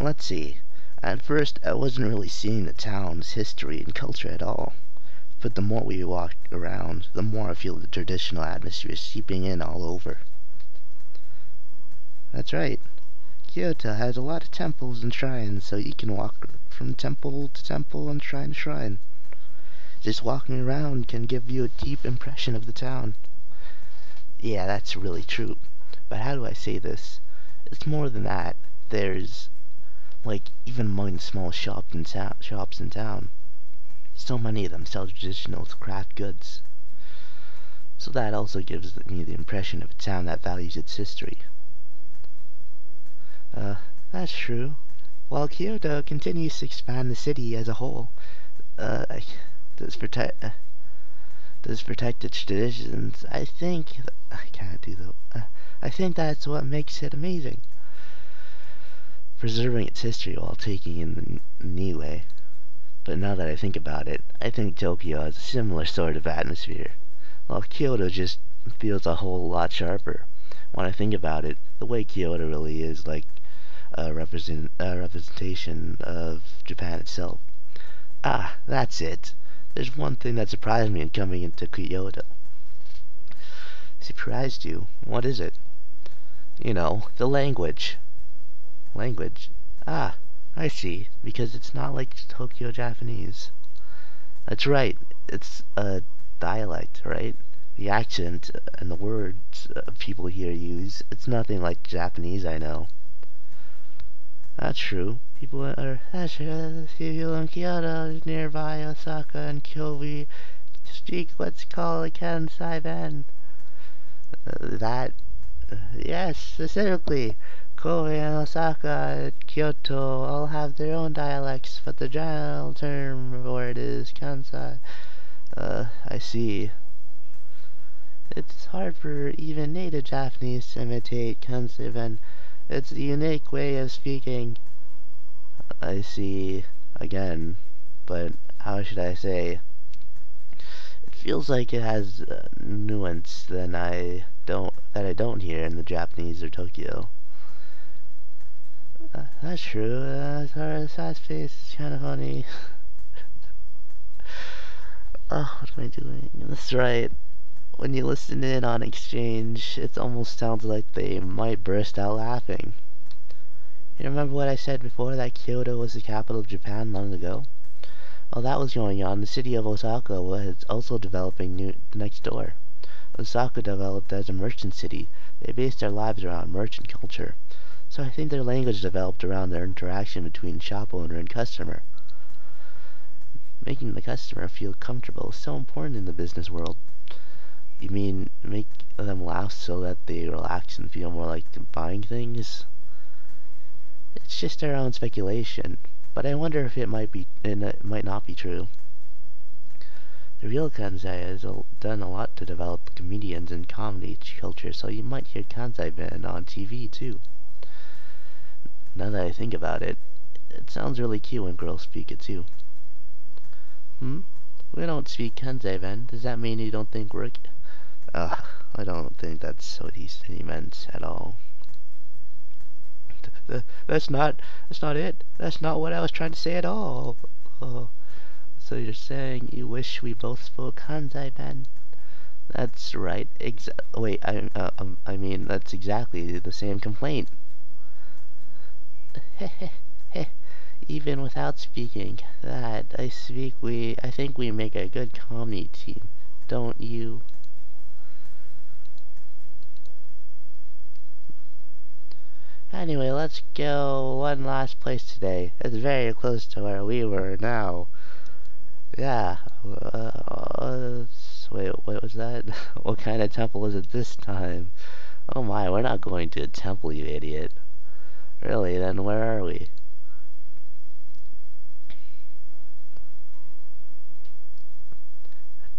Let's see. At first, I wasn't really seeing the town's history and culture at all. But the more we walk around, the more I feel the traditional atmosphere seeping in all over. That's right. Kyoto has a lot of temples and shrines, so you can walk from temple to temple and shrine to shrine. Just walking around can give you a deep impression of the town. Yeah, that's really true. But how do I say this? It's more than that. There's, like, even among the small shops in town, so many of them sell traditional craft goods. So that also gives me the impression of a town that values its history. That's true. While Kyoto continues to expand the city as a whole, uh, does protect its traditions. I can't do that. I think that's what makes it amazing. Preserving its history while taking in the new way. But now that I think about it, I think Tokyo has a similar sort of atmosphere, while Kyoto just feels a whole lot sharper. When I think about it, the way Kyoto really is like a representation of Japan itself. Ah, that's it. There's one thing that surprised me in coming into Kyoto. Surprised you? What is it? You know, the language. Language? Ah, I see. Because it's not like Tokyo Japanese. That's right. It's a dialect, right? The accent and the words people here use, it's nothing like Japanese I know. That's true. People in Kyoto, nearby Osaka and Kobe, speak what's called a Kansai Ben. Yes, specifically. Kobe and Osaka, Kyoto all have their own dialects, but the general term for it is Kansai. I see. It's hard for even native Japanese to imitate Kansai Ben. It's a unique way of speaking. I see. Again, but how should I say? It feels like it has nuance that I don't hear in the Japanese or Tokyo. That's true. As far as fast pace, it's kind of funny. Oh, what am I doing? That's right. When you listen in on exchange, it almost sounds like they might burst out laughing. You remember what I said before, that Kyoto was the capital of Japan long ago? While that was going on, the city of Osaka was also developing next door. Osaka developed as a merchant city. They based their lives around merchant culture. So I think their language developed around their interaction between shop owner and customer. Making the customer feel comfortable is so important in the business world. You mean make them laugh so that they relax and feel more like buying things? It's just our own speculation, but I wonder if it might not be true. The real Kansai has done a lot to develop comedians and comedy culture, so you might hear Kansai band on TV too. Now that I think about it, it sounds really cute when girls speak it too. We don't speak Kansai Ben. Does that mean you don't think we're... I don't think that's what he meant at all. That's not it. That's not what I was trying to say at all. Oh. So you're saying you wish we both spoke Kansai Ben? That's right. I mean, that's exactly the same complaint. Even without speaking that, I think we make a good comedy team, don't you? Anyway, let's go one last place today. It's very close to where we were now. Yeah. Wait, what was that? What kind of temple is it this time? Oh my, we're not going to a temple, you idiot. Really, then where are we?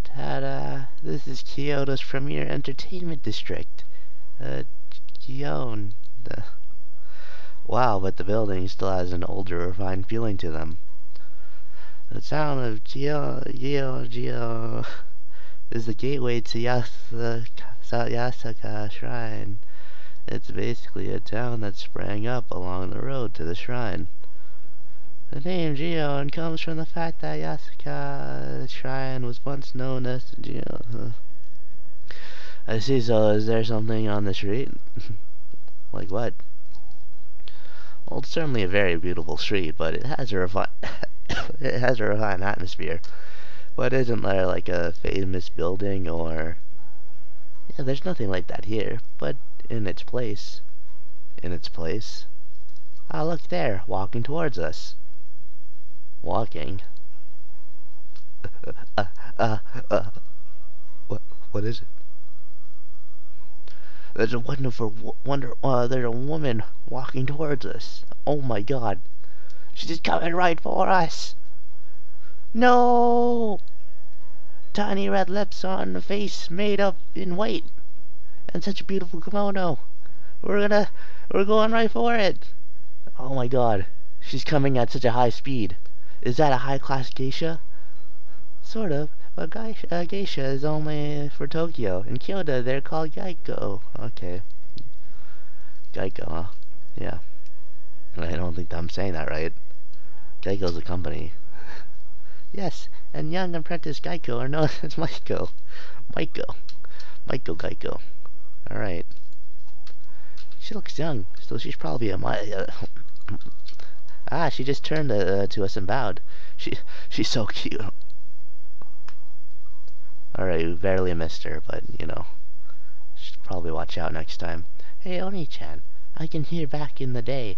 Ta-da! This is Kyoto's premier entertainment district. Gion. Wow, but the building still has an older, refined feeling to them. The town of Gio is the gateway to Yasaka Shrine. It's basically a town that sprang up along the road to the shrine. The name Gion comes from the fact that Yasuka Shrine was once known as the Gion. I see, so is there something on the street? Like what? Well, it's certainly a very beautiful street, but it has a it has a refined atmosphere. But isn't there like a famous building or... Yeah, there's nothing like that here, but in its place. In its place? Ah, look there, walking towards us. Walking? uh, uh, uh, what is it? There's a there's a woman walking towards us. Oh my god. She's coming right for us. No! Tiny red lips on a face made up in white. And such a beautiful kimono. We're going right for it. Oh my god. She's coming at such a high speed. Is that a high-class geisha? Sort of. But geisha is only for Tokyo. In Kyoto, they're called Geico. Okay. Geico, huh? Yeah. I don't think I'm saying that right. Geico's a company. Yes, and young apprentice Geico are known as Maiko. Maiko. Maiko Geico. Alright. She looks young, so she's probably a ah, she just turned to us and bowed. She's so cute. Alright, we barely missed her, but, you know, should probably watch out next time. Hey, Oni-chan, I hear back in the day,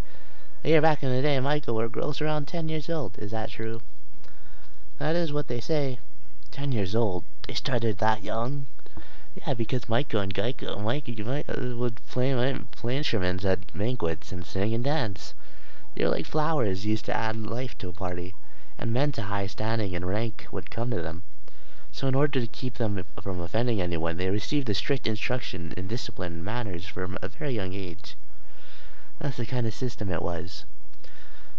Michael were girls around 10 years old. Is that true? That is what they say. 10 years old? They started that young? Yeah, because Michael and Geico, would play instruments at banquets and sing and dance. They were like flowers used to add life to a party, and men to high standing and rank would come to them. So in order to keep them from offending anyone, they received a strict instruction in discipline and manners from a very young age. That's the kind of system it was.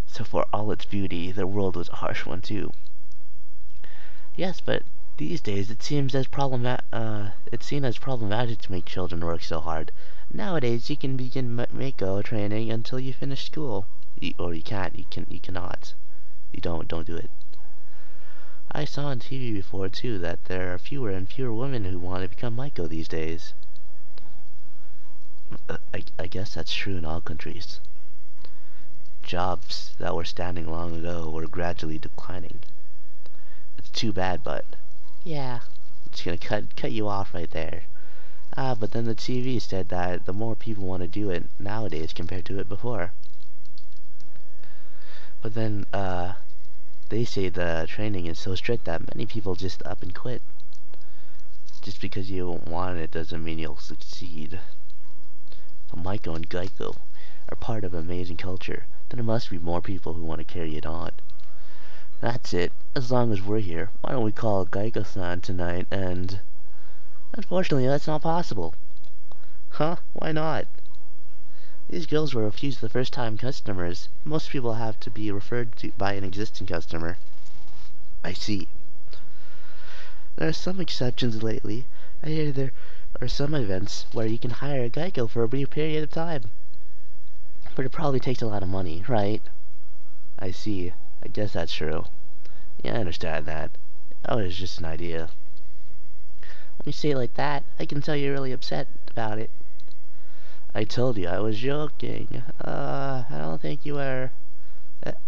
So for all its beauty, the world was a harsh one too. Yes, but these days it's seen as problematic to make children work so hard. Nowadays you can begin Mako training until you finish school. Or you can't. You cannot. You don't do it. I saw on TV before too that there are fewer and fewer women who want to become Maiko these days. I guess that's true in all countries. Jobs that were standing long ago were gradually declining. It's too bad, but yeah, it's gonna cut you off right there. But then the TV said that the more people want to do it nowadays compared to it before. But then, they say the training is so strict that many people just up and quit. Just because you want it doesn't mean you'll succeed. But Maiko and Geico are part of an amazing culture. Then there must be more people who want to carry it on. That's it. As long as we're here, why don't we call Geico-san tonight and... Unfortunately, that's not possible. Huh? Why not? These girls were refused the first-time customers. Most people have to be referred to by an existing customer. I see. There are some exceptions lately. I hear there are some events where you can hire a Geico for a brief period of time. But it probably takes a lot of money, right? I see. I guess that's true. Yeah, I understand that. Oh, it's just an idea. When you say it like that, I can tell you're really upset about it. I told you I was joking. I don't think you were.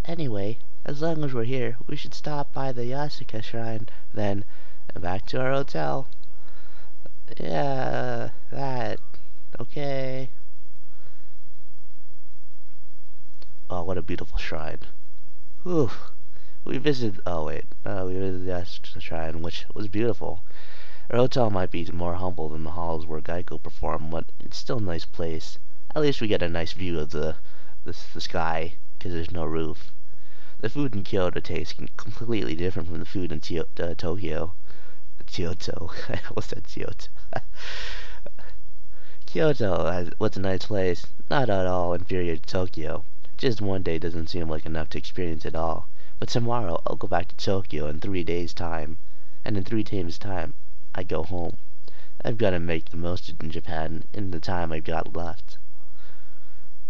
Anyway, as long as we're here, we should stop by the Yasuka Shrine, then, and back to our hotel. Yeah, that. Okay. Oh, what a beautiful shrine. Whew. We visited the Yasuka Shrine, which was beautiful. Our hotel might be more humble than the halls where Geico performed, but it's still a nice place. At least we get a nice view of the sky, because there's no roof. The food in Kyoto tastes completely different from the food in Tokyo. Kyoto. I almost said Kyoto. Kyoto was a nice place, not at all inferior to Tokyo. Just one day doesn't seem like enough to experience it all. But tomorrow I'll go back to Tokyo in 3 days' time, and in 3 days' time I go home. I've got to make the most in Japan in the time I've got left.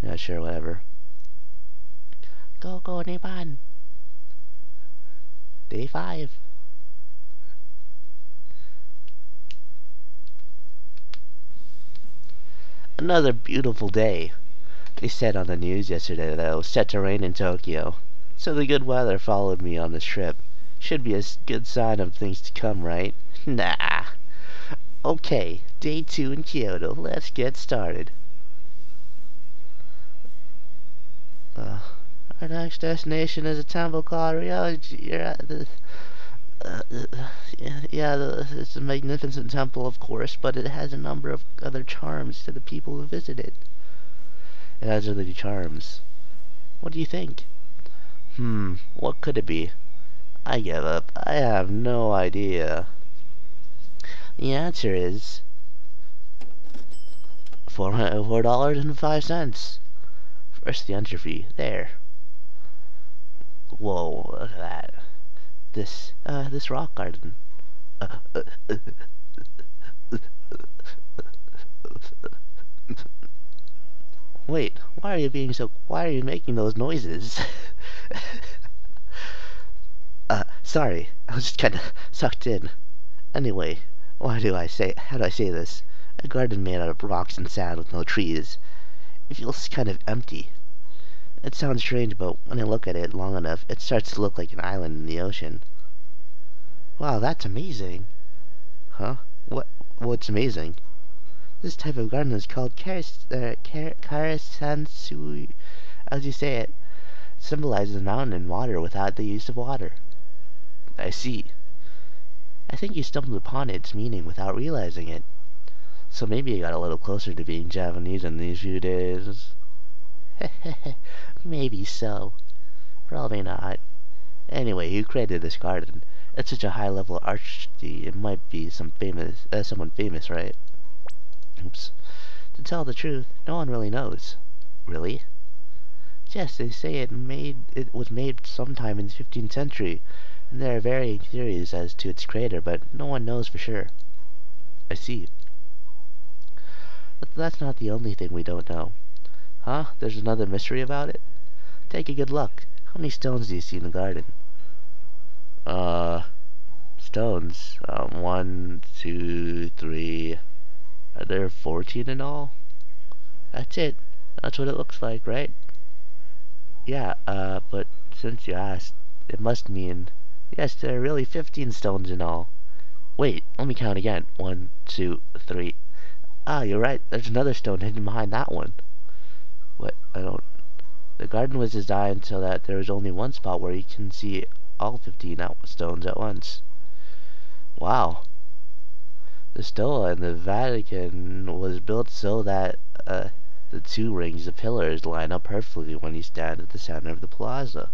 Yeah, sure, whatever. Go, go, Nippon. Day 5. Another beautiful day. They said on the news yesterday that it was set to rain in Tokyo. So the good weather followed me on this trip. Should be a good sign of things to come, right? Nah. Okay, day 2 in Kyoto. Let's get started. Uh, our next destination is a temple called Ryoji. You're at the... it's a magnificent temple, of course, but it has a number of other charms to the people who visit it. It has other charms. What do you think? What could it be? I give up. I have no idea. The answer is $4.05. First, the entry fee. There. Whoa, look at that. This rock garden. Wait, why are you making those noises? Sorry, I was just kinda sucked in. Anyway, how do I say this? A garden made out of rocks and sand with no trees. It feels kind of empty. It sounds strange, but when I look at it long enough, it starts to look like an island in the ocean. Wow, that's amazing. Huh? What's amazing? This type of garden is called karasansui. As you say it, symbolizes a mountain and water without the use of water. I see. I think you stumbled upon its meaning without realizing it. So maybe you got a little closer to being Japanese in these few days. Maybe so. Probably not. Anyway, who created this garden? It's such a high-level artistry. It might be someone famous, right? Oops. To tell the truth, no one really knows. Really? Yes, they say it was made sometime in the 15th century, and there are varying theories as to its creator, but no one knows for sure. I see. But that's not the only thing we don't know. Huh? There's another mystery about it? Take a good look. How many stones do you see in the garden? Stones. 1, 2, 3. Are there 14 in all? That's it. That's what it looks like, right? Yeah, but since you asked, it must mean... Yes, there are really 15 stones in all. Wait, let me count again. 1, 2, 3. Ah, you're right. There's another stone hidden behind that one. What? I don't... The garden was designed so that there is only one spot where you can see all 15 stones at once. Wow. The Stoa in the Vatican was built so that the two rings of pillars line up perfectly when you stand at the center of the plaza.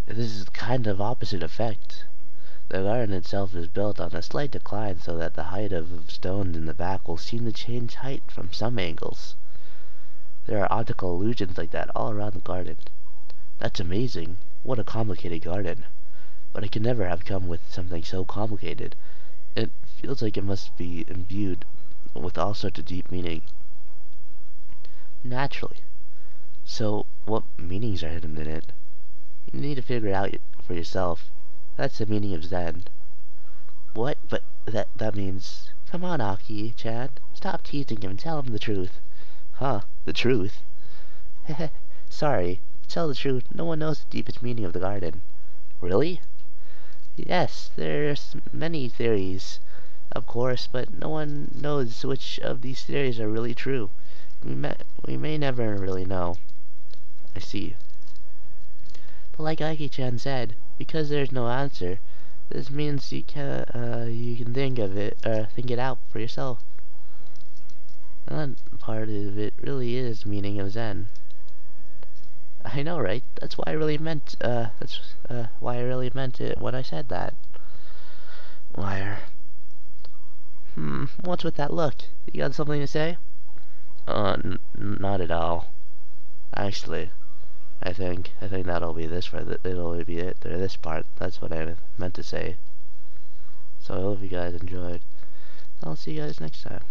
This is kind of opposite effect. The garden itself is built on a slight decline so that the height of stones in the back will seem to change height from some angles. There are optical illusions like that all around the garden. That's amazing. What a complicated garden. But it could never have come with something so complicated. It feels like it must be imbued with all sorts of deep meaning. Naturally. So, what meanings are hidden in it? You need to figure it out for yourself. That's the meaning of Zen. What? But that means... Come on, Aki-chan. Stop teasing him and tell him the truth. Huh? The truth? Sorry. To tell the truth, no one knows the deepest meaning of the garden. Really? Yes, there's many theories, of course, but no one knows which of these theories are really true. We may never really know. I see. But like Aiki-chan said, because there's no answer, this means you can think it out for yourself. And that part of it really is meaning of Zen. I know, right? That's why I really meant it when I said that. Liar. What's with that look? You got something to say? Not at all. Actually, I think that'll be it'll be it. Or this part. That's what I meant to say. So I hope you guys enjoyed. I'll see you guys next time.